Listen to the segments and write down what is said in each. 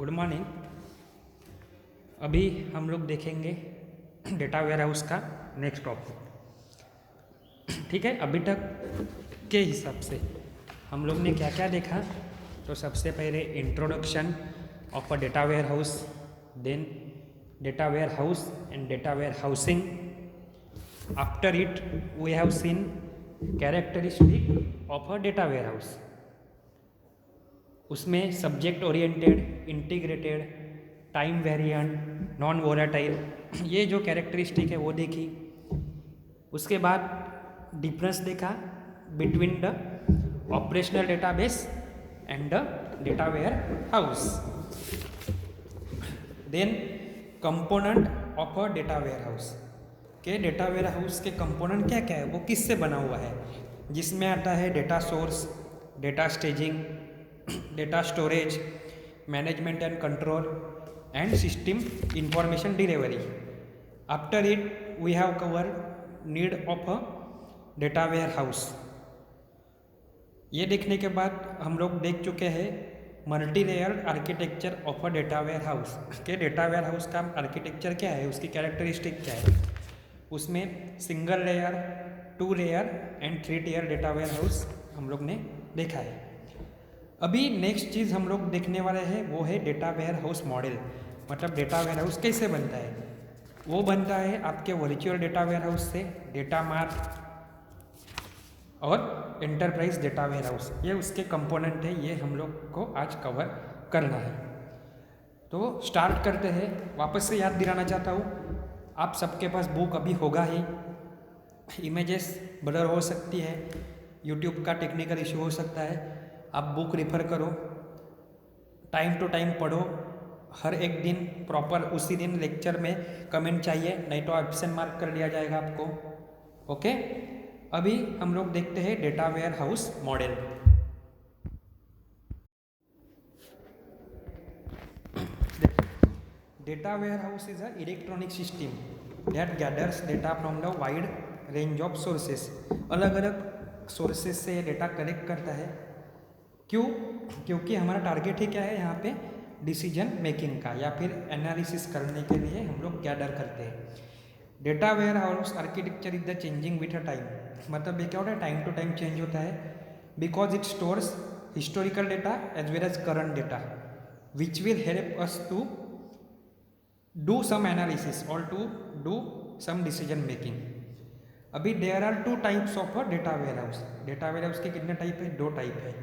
Good morning. अभी हम लोग देखेंगे डेटा वेयर हाउस का नेक्स्ट टॉपिक। ठीक है, अभी तक के हिसाब से हम लोग ने क्या क्या देखा। तो सबसे पहले introduction of a data warehouse, then data warehouse and data warehousing. After it we have seen characteristic of a data warehouse. उसमें subject oriented, integrated, time variant, non volatile, ये जो characteristic है वो देखी। उसके बाद difference देखा between the operational database and the data warehouse. Then component of a data warehouse के डेटा वेयर हाउस के कंपोनेंट क्या क्या है, वो किससे बना हुआ है, जिसमें आता है data source, data staging, data storage, management and control and system information delivery. After it we have cover need of a data warehouse. ये देखने के बाद हम लोग देख चुके हैं multi layer architecture of a data warehouse के डेटा वेयर हाउस का आर्किटेक्चर क्या है, उसकी कैरेक्टरिस्टिक क्या है। उसमें single layer, 2 layer and 3 tier data warehouse हम लोग ने देखा है। अभी नेक्स्ट चीज़ हम लोग देखने वाले हैं वो है डेटा वेयर हाउस मॉडल। मतलब डेटा वेयर हाउस कैसे बनता है। वो बनता है आपके वर्चुअल डेटा वेयर हाउस से, डेटा मार्ट और एंटरप्राइज डेटा वेयर हाउस, ये उसके कंपोनेंट है। ये हम लोग को आज कवर करना है। तो स्टार्ट करते हैं। वापस से याद दिलाना चाहता हूँ, आप सबके पास बुक अभी होगा ही। इमेजेस ब्लर हो सकती है, यूट्यूब का टेक्निकल इशू हो सकता है। आप बुक रेफर करो, टाइम टू टाइम पढ़ो। हर एक दिन प्रॉपर उसी दिन लेक्चर में कमेंट चाहिए, नहीं तो एब्सेंट मार्क कर लिया जाएगा आपको। ओके, अभी हम लोग देखते हैं data warehouse model. Data warehouse is a electronic system that gathers data from the wide range of sources. अलग अलग सोर्सेज से ये डेटा कलेक्ट करता है। क्यों? क्योंकि हमारा टारगेट ही क्या है यहाँ पे, डिसीजन मेकिंग का या फिर एनालिसिस करने के लिए हम लोग गैदर करते हैं। Data warehouse architecture is the changing with a time. मतलब ये क्या होता है, टाइम टू टाइम चेंज होता है। Because it stores historical data as well as current data which will help us to do some analysis और to do some decision making. अभी there are 2 types of a data warehouse. Data warehouse के कितने type है? 2 type है।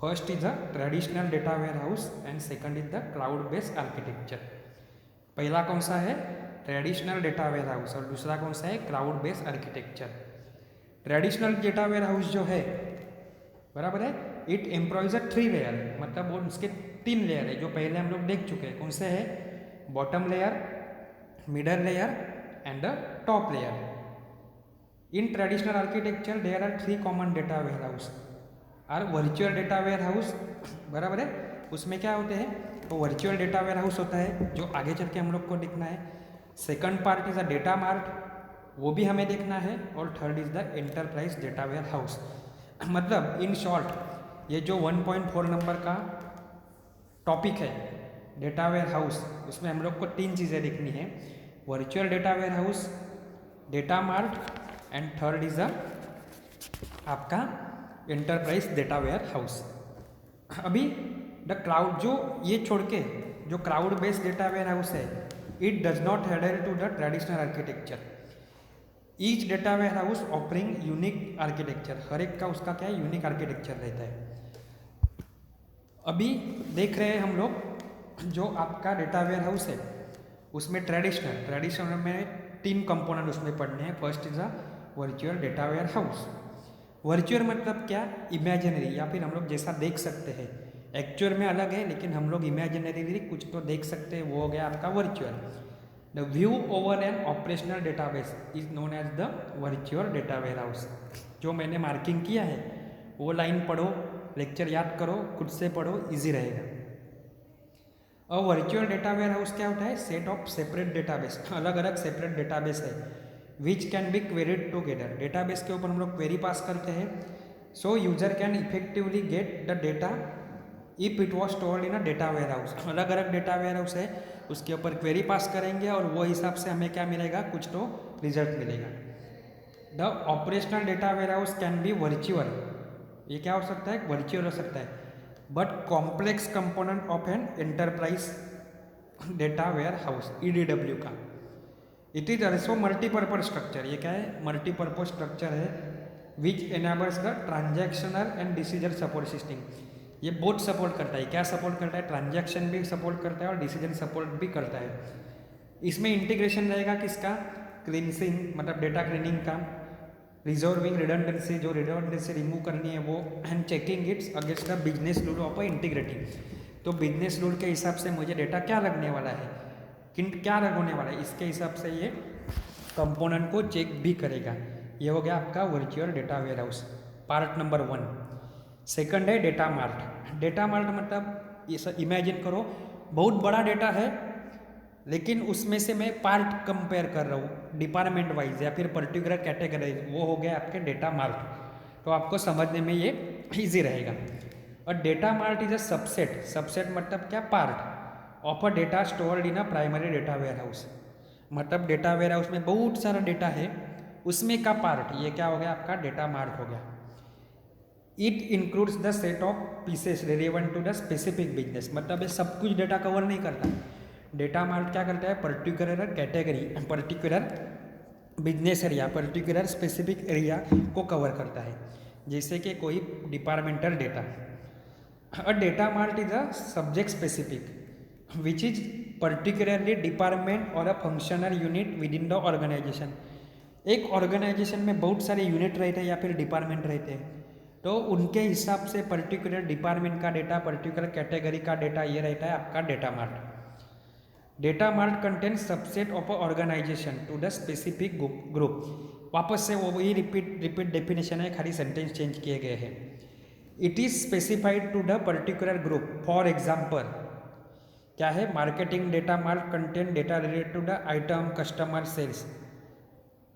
First is a traditional data warehouse and second is the cloud based architecture. पहला कौन सा है? Traditional data warehouse, और दूसरा कौन सा है? Cloud based architecture. Traditional data warehouse जो है, बराबर है, इट एम्प्लॉयज अ 3 लेयर। मतलब वो उसके 3 लेयर है जो पहले हम लोग देख चुके हैं। कौन से है? Bottom layer, middle layer and the top layer. In traditional architecture there are 3 common data warehouse और वर्चुअल डेटा वेयर हाउस, बराबर है। उसमें क्या होते हैं? तो वर्चुअल डेटा वेयर हाउस होता है जो आगे चल के हम लोग को देखना है। Second part is a data mart, वो भी हमें देखना है। और third is the enterprise data warehouse. मतलब इन शॉर्ट ये जो 1.4 नंबर का टॉपिक है डेटा वेयर हाउस, उसमें हम लोग को 3 चीज़ें देखनी है। Virtual data warehouse, data mart and third is a आपका एंटरप्राइज डेटा वेयर हाउस। अभी द क्लाउड, जो ये छोड़ के जो cloud based data warehouse है, it does not adhere to the traditional architecture. Each data warehouse offering unique architecture. हर एक का उसका क्या है? यूनिक आर्किटेक्चर रहता है। अभी देख रहे हैं हम लोग जो आपका डेटा वेयर हाउस है उसमें ट्रेडिशनल में 3 कंपोनेंट उसमें पढ़ने हैं। First is a virtual data warehouse. Virtual मतलब क्या? इमेजिनरी, या फिर हम लोग जैसा देख सकते हैं। एक्चुअल में अलग है, लेकिन हम लोग इमेजिनरी कुछ तो देख सकते हैं, वो हो गया आपका virtual. The view over an operational database is known as the virtual data warehouse. जो मैंने मार्किंग किया है वो लाइन पढ़ो, लेक्चर याद करो, खुद से पढ़ो, इजी रहेगा। और वर्चुअल डेटा वेयर हाउस क्या होता है? सेट ऑफ सेपरेट डेटाबेस, अलग अलग सेपरेट डेटाबेस है which can be queried together. Database के ऊपर हम लोग क्वेरी पास करते हैं, so user can effectively get the data if it was stored in a data warehouse, अलग अलग डेटा वेयर हाउस है, उसके ऊपर क्वेरी पास करेंगे और वो हिसाब से हमें क्या मिलेगा, कुछ तो रिजल्ट मिलेगा। The operational data warehouse can be virtual, ये क्या हो सकता है, वर्चुअल हो सकता है, but complex component of an enterprise data warehouse EDW का। It is also multipurpose structure, ये क्या है, मल्टीपर्पज स्ट्रक्चर है, which enables the transactional and decision support system. ये बोथ सपोर्ट करता है, क्या सपोर्ट करता है, ट्रांजैक्शन भी सपोर्ट करता है और डिसीजन सपोर्ट भी करता है। इसमें इंटीग्रेशन रहेगा किसका, क्लींसिंग मतलब डेटा क्लीनिंग का, रिजॉल्विंग रिडंडेंसी, जो रिडंडेंसी रिमूव करनी है वो, and checking it's against the business rule of integrity. तो बिजनेस रूल के हिसाब से मुझे डेटा क्या लगने वाला है, क्या होने वाला है, इसके हिसाब से ये कंपोनेंट को चेक भी करेगा। ये हो गया आपका virtual data warehouse, part number 1। Second है डेटा मार्ट। डेटा मार्ट मतलब ये इमेजिन करो बहुत बड़ा डेटा है, लेकिन उसमें से मैं पार्ट कंपेयर कर रहा हूँ डिपार्टमेंट वाइज या फिर पर्टिकुलर कैटेगरी, वो हो गया आपके डेटा मार्ट। तो आपको समझने में ये ईजी रहेगा। और data mart is a subset, subset मतलब क्या, part of a data stored in a primary data warehouse. मतलब डेटा वेयर हाउस में बहुत सारा डेटा है, उसमें का पार्ट, ये क्या हो गया आपका डेटा मार्ट हो गया। It includes the set of pieces relevant to the specific business, मतलब ये सब कुछ डेटा कवर नहीं करता। डेटा मार्ट क्या करता है, particular category, particular business area, particular specific area को कवर करता है, जैसे कि कोई departmental data. A data mart is a subject specific which is particularly department और a functional unit within the organization. एक ऑर्गेनाइजेशन में बहुत सारे यूनिट रहते हैं या फिर डिपार्टमेंट रहते हैं, तो उनके हिसाब से पर्टिकुलर डिपार्टमेंट का डेटा, पर्टिकुलर कैटेगरी का डेटा, ये रहता है आपका data mart. Data mart contains subset of a organization to the specific group. वापस से वो वही रिपीट डेफिनेशन है, खाली सेंटेंस चेंज किए गए हैं। It is specified to the particular group, for example क्या है, marketing data mart content data related to the item customer sales,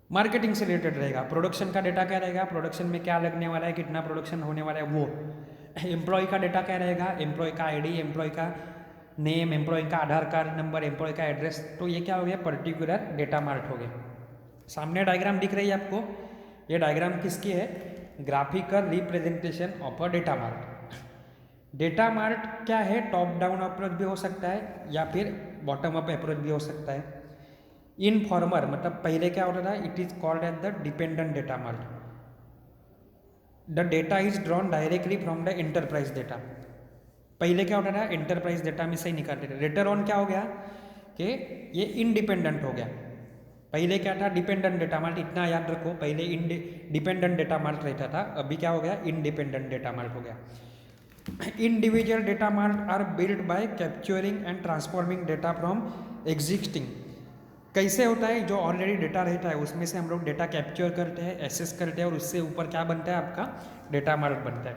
marketing से रिलेटेड रहेगा। प्रोडक्शन का डेटा क्या रहेगा, प्रोडक्शन में क्या लगने वाला है, कितना प्रोडक्शन होने वाला है वो। एम्प्लॉय का डेटा क्या रहेगा, एम्प्लॉय का आईडी, एम्प्लॉय का नेम, एम्प्लॉय का आधार कार्ड नंबर, एम्प्लॉय का एड्रेस। तो ये क्या हो गया, पर्टिकुलर डेटा मार्ट हो गया। सामने डायग्राम दिख रही है आपको, ये डायग्राम किसकी है, graphical representation of a data mart. Data mart क्या है, टॉप डाउन अप्रोच भी हो सकता है या फिर बॉटम अप अप्रोच भी हो सकता है। इन फॉर्मर मतलब पहले क्या होता था, it is called as the dependent data mart. The data is drawn directly from the enterprise data. पहले क्या होता था, एंटरप्राइज डेटा में से ही निकालते थे। लेटर ऑन क्या हो गया कि ये इंडिपेंडेंट हो गया। पहले क्या था, डिपेंडेंट डेटा मार्ट, इतना याद रखो, पहले डिपेंडेंट डेटा मार्ट रहता था, अभी क्या हो गया, इंडिपेंडेंट डेटा मार्ट हो गया। Individual data mart are build by capturing and transforming data from existing. कैसे होता है, जो ऑलरेडी डेटा रहता है उसमें से हम लोग डेटा कैप्चर करते हैं, एक्सेस करते हैं, और उससे ऊपर क्या बनता है, आपका डेटा मार्ट बनता है।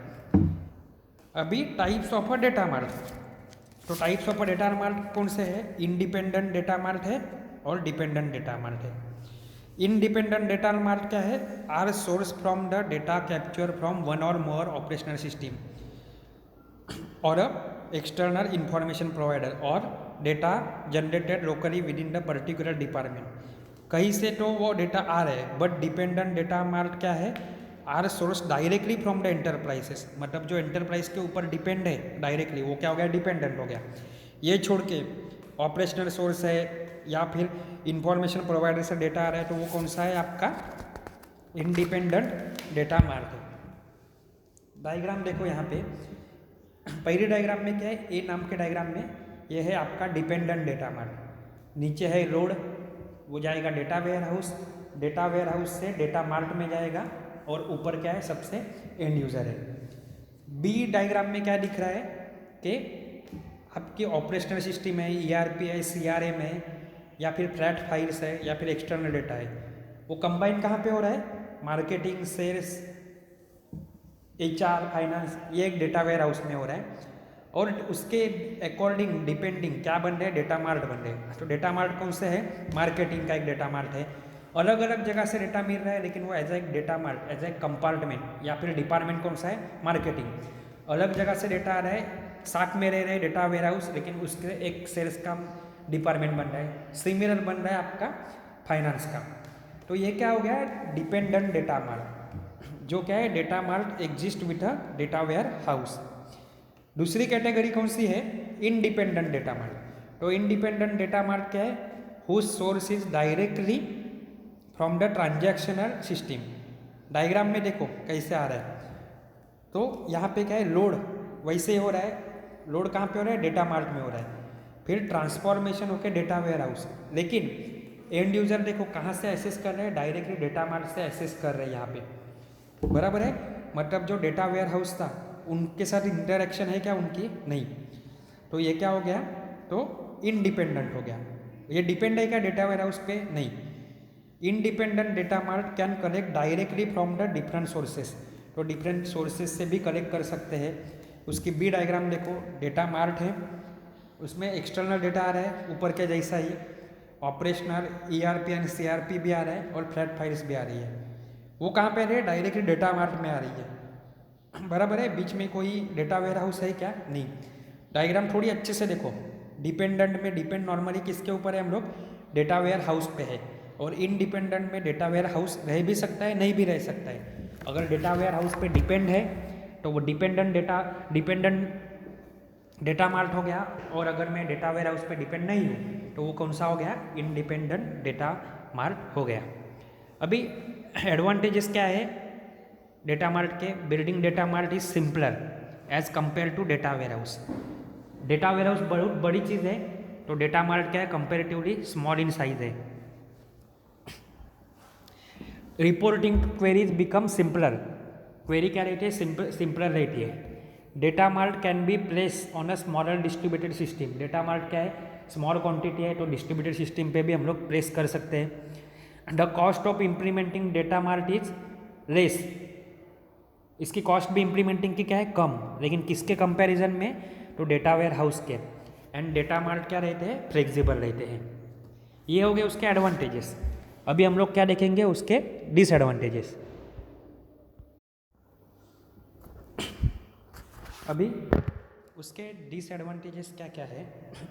अभी types of a data mart, तो types of a data mart कौन से है, इंडिपेंडेंट डेटा मार्ट है और डिपेंडेंट डेटा मार्ट है। इंडिपेंडेंट डेटा मार्ट क्या है, are source from the data capture from one और मोर ऑपरेशनल सिस्टम और एक्सटर्नल इंफॉर्मेशन प्रोवाइडर और data generated locally within the particular department. कहीं से तो वो डेटा आ रहे हैं, बट डिपेंडेंट डेटा मार्ट क्या है, are source directly from the enterprises, मतलब जो एंटरप्राइज के ऊपर डिपेंड है डायरेक्टली, वो क्या हो गया, डिपेंडेंट हो गया। ये छोड़ के ऑपरेशनल सोर्स है या फिर इंफॉर्मेशन प्रोवाइडर से डेटा आ रहा है, तो वो कौन सा है, आपका इंडिपेंडेंट डेटा मार्ट है। डायग्राम देखो यहाँ पे, पहले डायग्राम में क्या है, ए नाम के डायग्राम में ये है आपका डिपेंडेंट डेटा मार्ट। नीचे है रोड, वो जाएगा data warehouse, data warehouse से डेटा मार्ट में जाएगा, और ऊपर क्या है, सबसे एंड यूज़र है। बी डायग्राम में क्या दिख रहा है कि आपकी ऑपरेशनल सिस्टम है, ERP है, CRM है, या फिर फ्लैट फाइल्स है, या फिर एक्सटर्नल डेटा है। वो कंबाइन कहाँ पे हो रहा है, मार्केटिंग, सेल्स, HR, फाइनेंस, ये एक डेटा वेयर हाउस में हो रहा है, और उसके अकॉर्डिंग डिपेंडिंग क्या बन रहे हैं, डेटा मार्ट बन रहे हैं। तो डेटा मार्ट कौन से है, मार्केटिंग का एक डेटा मार्ट है। अलग अलग जगह से डेटा मिल रहा है, लेकिन वो एज एक data mart, as a compartment या फिर डिपार्टमेंट कौन सा है, मार्केटिंग। अलग जगह से डेटा आ रहा है, साथ में रह रहे डेटा वेयर हाउस, लेकिन उसके एक सेल्स का डिपार्टमेंट बन रहा है, सिमिलर बन रहा है आपका फाइनेंस का। तो ये क्या हो गया, डिपेंडेंट डेटा मार्ट, जो क्या है data mart exist with a data warehouse. दूसरी कैटेगरी कौन सी है, इंडिपेंडेंट डेटा मार्ट। तो इंडिपेंडेंट डेटा मार्ट क्या है, whose source is directly from the transactional system. Diagram में देखो कैसे आ रहा है, तो यहाँ पे क्या है, लोड वैसे ही हो रहा है, लोड कहाँ पे हो रहा है, डेटा मार्ट में हो रहा है, फिर ट्रांसफॉर्मेशन होकर डेटा वेयर हाउस। लेकिन एंड यूजर देखो कहाँ से एक्सेस कर रहे हैं, डायरेक्टली डेटा मार्ट से एक्सेस कर रहे हैं यहाँ पे, बराबर है। मतलब जो डेटा वेयर हाउस था उनके साथ इंटरेक्शन है क्या उनकी, नहीं। तो ये क्या हो गया, तो इनडिपेंडेंट हो गया। ये डिपेंड है क्या डेटा वेयर हाउस पे, नहीं। Independent data mart can collect directly from the different sources. तो डिफरेंट सोर्सेज से भी कलेक्ट कर सकते हैं। उसकी बी डायग्राम देखो, डेटा मार्ट है, उसमें एक्सटर्नल डेटा आ रहा है ऊपर के जैसा ही, ऑपरेशनल ERP एंड CRP भी आ रहा है और फ्लैट फाइल्स भी आ रही है। वो कहाँ पे आ रही है, डायरेक्टली डेटा मार्ट में आ रही है, बराबर है। बीच में कोई डेटा वेयर हाउस है क्या, नहीं। डायग्राम थोड़ी अच्छे से देखो, डिपेंडेंट में डिपेंड नॉर्मली किसके ऊपर है, हम लोग डेटा वेयर हाउस पे है, और इनडिपेंडेंट में डेटा वेयर हाउस रह भी सकता है, नहीं भी रह सकता है। अगर डेटा वेयर हाउस पे डिपेंड है तो वो डिपेंडेंट डेटा मार्ट हो गया, और अगर मैं डेटा वेयर हाउस पे डिपेंड नहीं हूँ तो वो कौन सा हो गया, इंडिपेंडेंट डेटा मार्ट हो गया। अभी एडवांटेजेस क्या है डेटा मार्ट के, building data mart is simpler as compare to data warehouse. Data warehouse बहुत बड़ी चीज़ है, तो डेटा मार्ट क्या है, कंपेरेटिवली स्मॉल इन साइज है। Reporting queries become simpler, query क्या रहती है, सिंपलर रहती है। Data mart can be place on a smaller distributed system. Data mart क्या है, स्मॉल क्वांटिटी है, तो डिस्ट्रीब्यूटेड सिस्टम पे भी हम लोग प्लेस कर सकते हैं। The cost of implementing data mart is less, इसकी कॉस्ट भी इम्प्लीमेंटिंग की क्या है, कम, लेकिन किसके कंपैरिजन में, तो डेटा वेयर हाउस के। एंड डेटा मार्ट क्या रहते हैं, फ्लेक्सिबल रहते हैं। ये हो गए उसके एडवांटेजेस। अभी हम लोग क्या देखेंगे, उसके डिसएडवांटेजेस। अभी उसके डिसएडवांटेजेस क्या क्या है,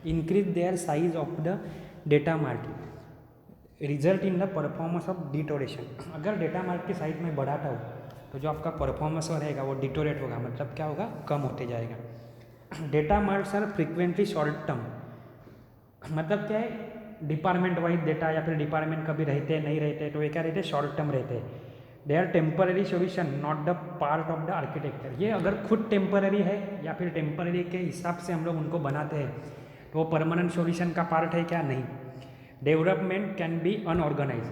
increase their size of the data mart, result in the performance of deterioration. अगर डेटा मार्ट की साइज में बढ़ाता हो तो जो आपका परफॉर्मेंस रहेगा वो डिटोरेट होगा, मतलब क्या होगा, कम होते जाएगा। Data marts are frequently short term, मतलब क्या है, डिपार्टमेंट वाइज डेटा या फिर डिपार्टमेंट कभी रहते हैं नहीं रहते, तो ये क्या रहते हैं, शॉर्ट टर्म रहते हैं। They are temporary solution not the part of the architecture. ये अगर खुद टेम्पररी है या फिर टेम्पररी के हिसाब से हम लोग उनको बनाते हैं तो वो परमानेंट सोल्यूशन का पार्ट है क्या, नहीं। डेवलपमेंट कैन बी अनऑर्गेनाइज,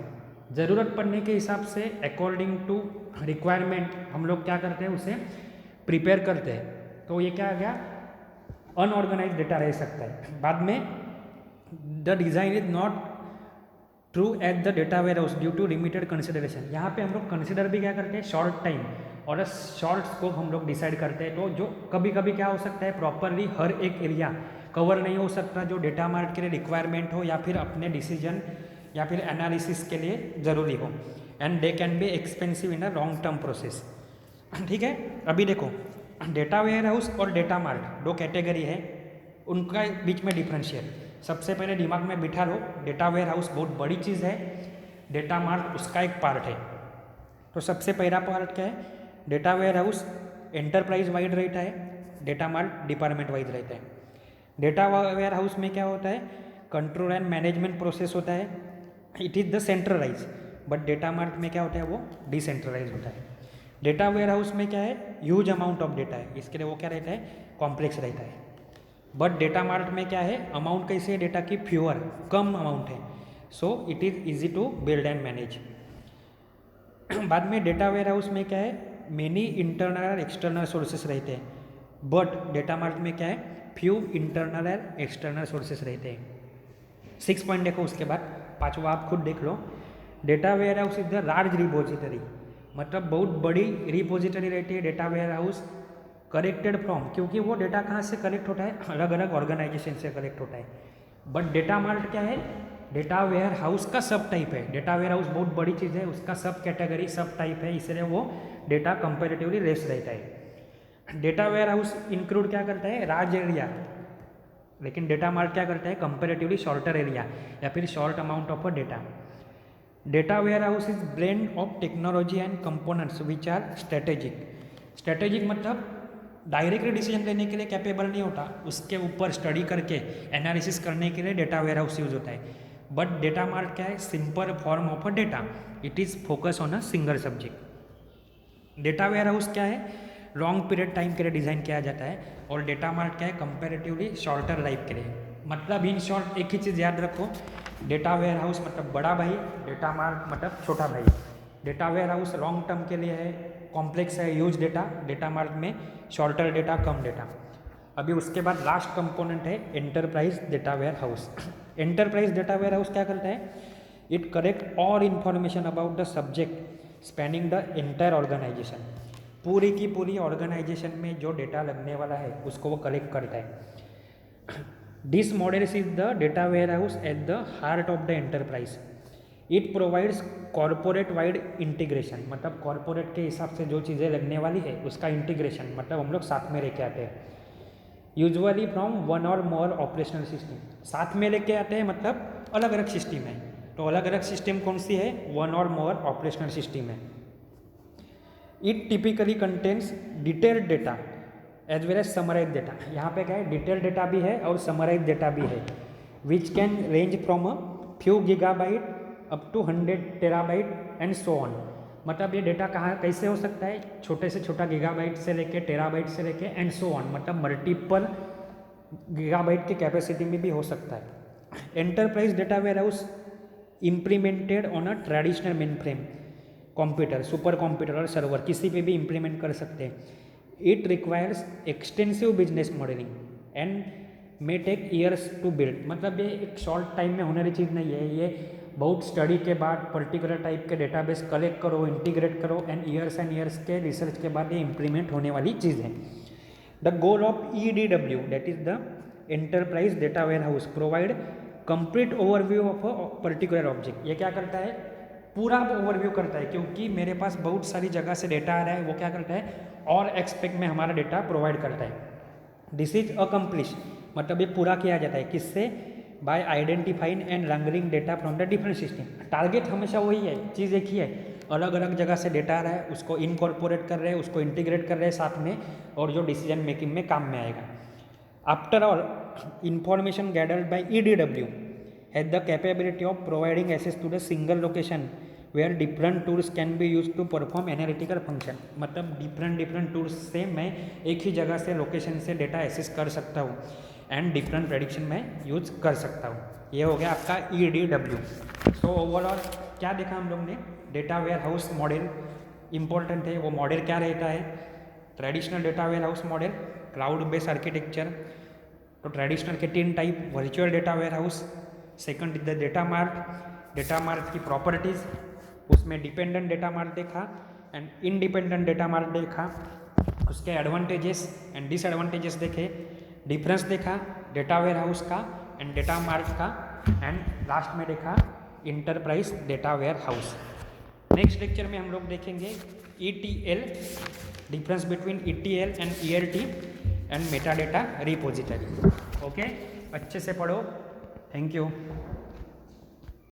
ज़रूरत पड़ने के हिसाब से अकॉर्डिंग टू रिक्वायरमेंट हम लोग क्या करते हैं, उसे प्रिपेयर करते हैं। तो ये क्या आ गया, अनऑर्गेनाइज डेटा रह सकता है। बाद में the design is not true at the data warehouse due to limited consideration. यहाँ पे हम लोग कंसिडर भी क्या करते हैं, शॉर्ट टाइम और शॉर्ट स्कोप हम लोग डिसाइड करते हैं। तो जो कभी कभी क्या हो सकता है, प्रॉपरली हर एक एरिया कवर नहीं हो सकता जो डेटा मार्ट के लिए रिक्वायरमेंट हो या फिर अपने डिसीजन या फिर एनालिसिस के लिए ज़रूरी हो, and they can be expensive in a long term process. ठीक है, अभी देखो डेटा वेयर हाउस और डेटा मार्ट दो कैटेगरी है, उनका बीच में डिफरेंशियल सबसे पहले दिमाग में बिठा लो। डेटा वेयर हाउस बहुत बड़ी चीज़ है, डेटा मार्ट उसका एक पार्ट है। तो सबसे पहला पार्ट क्या है, data warehouse enterprise wide रहता है, डेटा मार्ट डिपार्टमेंट वाइज रहता है। डेटा वेयर हाउस में क्या होता है, कंट्रोल एंड मैनेजमेंट प्रोसेस होता है, it is the centralize. But data mart में क्या होता है, वो डिसेंट्रलाइज होता है। डेटा वेयर हाउस में क्या है, ह्यूज अमाउंट ऑफ डेटा है, इसके लिए वो क्या रहता है, कॉम्प्लेक्स रहता है। बट डेटा मार्ट में क्या है, अमाउंट कैसे है, डेटा की फ्यूअर, कम अमाउंट है, so it is easy to build and manage. बाद में डेटा वेयर हाउस में क्या है, मेनी इंटरनल और एक्सटर्नल सोर्सेस रहते हैं, बट डेटा मार्ट में क्या है, फ्यू इंटरनल और एक्सटर्नल सोर्सेस रहते हैं। 6 पॉइंट देखो, उसके बाद 5वां आप खुद देख लो। Data warehouse is the large repository, मतलब बहुत बड़ी रिपोजिटरी रहती है data warehouse, collected from, क्योंकि वो डेटा कहाँ से कलेक्ट होता है, अलग अलग ऑर्गेनाइजेशन से कलेक्ट होता है। बट डेटा मार्ट क्या है, डेटा वेयर हाउस का सब टाइप है। डेटा वेयर हाउस बहुत बड़ी चीज़ है, उसका सब कैटेगरी सब टाइप है, इसलिए वो डेटा कंपेरेटिवली लेस रहता है। डेटा वेयर हाउस इंक्लूड क्या करता है, लार्ज एरिया, लेकिन डेटा मार्ट क्या करता है, कंपेरेटिवली शॉर्टर एरिया या फिर short amount of a data. Data warehouse is blend of technology and components which are strategic. Strategic मतलब डायरेक्टली डिसीजन लेने के लिए कैपेबल नहीं होता, उसके ऊपर स्टडी करके एनालिसिस करने के लिए डेटा वेयर हाउस यूज होता है। बट डेटा मार्ट क्या है, simple form of a data, it is focus on a single subject. Data warehouse क्या है, लॉन्ग पीरियड टाइम के लिए डिज़ाइन किया जाता है, और डेटा मार्ट क्या है, कंपेरेटिवली शॉर्टर लाइफ के लिए। मतलब इन शॉर्ट एक ही चीज़ याद रखो, डेटा वेयर हाउस मतलब बड़ा भाई, डेटा मार्ट मतलब छोटा भाई। Data warehouse long term के लिए है, कॉम्प्लेक्स है, यूज डेटा, डेटा मार्ट में शॉर्टर डेटा, कम डेटा। अभी उसके बाद लास्ट कंपोनेंट है enterprise data warehouse. Enterprise data warehouse क्या करता है, it collect all information about the subject spanning the entire organisation. पूरी की पूरी ऑर्गेनाइजेशन में जो डेटा लगने वाला है उसको वो कलेक्ट करता है। This model is the data warehouse at the heart of the enterprise. It provides corporate wide integration, मतलब कॉरपोरेट के हिसाब से जो चीज़ें लगने वाली है उसका इंटीग्रेशन, मतलब हम लोग साथ में लेके आते हैं। यूजुअली फ्रॉम वन और मोर ऑपरेशनल सिस्टम, साथ में लेके आते हैं मतलब अलग अलग सिस्टम है, तो अलग अलग सिस्टम कौन सी है, वन और मोर ऑपरेशनल सिस्टम है। It typically contains detailed data as well as summarise data. यहाँ पे क्या है, डिटेल्ड डेटा भी है और समराइज डेटा भी है, which can range from a few gigabyte up to 100 terabyte and so on. मतलब ये डेटा कहाँ कैसे हो सकता है, छोटे से छोटा गीगाबाइट से लेके टेराबाइट से लेके एंड सो ऑन, मतलब मल्टीपल गीगाबाइट की कैपेसिटी में भी हो सकता है। Enterprise data warehouse implemented on a traditional mainframe computer, supercomputer और सर्वर, किसी पे भी इम्प्लीमेंट कर सकते हैं। It requires extensive business modelling and may take years to build. मतलब ये एक शॉर्ट टाइम में होने वाली चीज़ नहीं है, ये बहुत स्टडी के बाद पर्टिकुलर टाइप के डेटाबेस कलेक्ट करो, इंटीग्रेट करो एंड ईयर्स के रिसर्च के बाद ये इम्प्लीमेंट होने वाली चीज़ है। The goal of EDW, that is the enterprise data warehouse, provide complete overview of a particular object. ये क्या करता है, पूरा ओवरव्यू करता है, क्योंकि मेरे पास बहुत सारी जगह से डेटा आ रहा है, वो क्या करता है और एक्सपेक्ट में हमारा डेटा प्रोवाइड करता है। दिस इज अकम्प्लिश, मतलब ये पूरा किया जाता है किससे, bye identifying and wrangling data from the different system. Target हमेशा वही है, चीज़ एक ही है, अलग अलग जगह से डेटा आ रहा है, उसको इनकॉर्पोरेट कर रहे हैं, उसको इंटीग्रेट कर रहे हैं साथ में, और जो डिसीजन मेकिंग में काम में आएगा। After all, information gathered by EDW has the capability of providing access to the single location where different tools can be use to perform analytical function. मतलब डिफरेंट टूल्स से मैं एक ही जगह से लोकेशन से डेटा एक्सेस कर सकता हूँ एंड डिफरेंट प्रेडिक्शन में यूज कर सकता हूँ। ये हो गया आपका EDW। सो ओवरऑल क्या देखा हम लोग ने, data warehouse model important है, वो मॉडल क्या रहता है, traditional data warehouse model, cloud based architecture. तो ट्रेडिशनल के 3 type, virtual data warehouse, second is the data mart की प्रॉपर्टीज़, उसमें डिपेंडेंट डेटा मार्ट देखा एंड इंडिपेंडेंट डेटा मार्ट देखा, उसके एडवांटेजेस एंड डिसएडवांटेजेस देखे, डिफरेंस देखा data warehouse का एंड डेटा मार्ट का, एंड लास्ट में देखा enterprise data warehouse. Next lecture में हम लोग देखेंगे ETL, difference between ETL and ELT and metadata repository. Okay, अच्छे से पढ़ो, थैंक यू।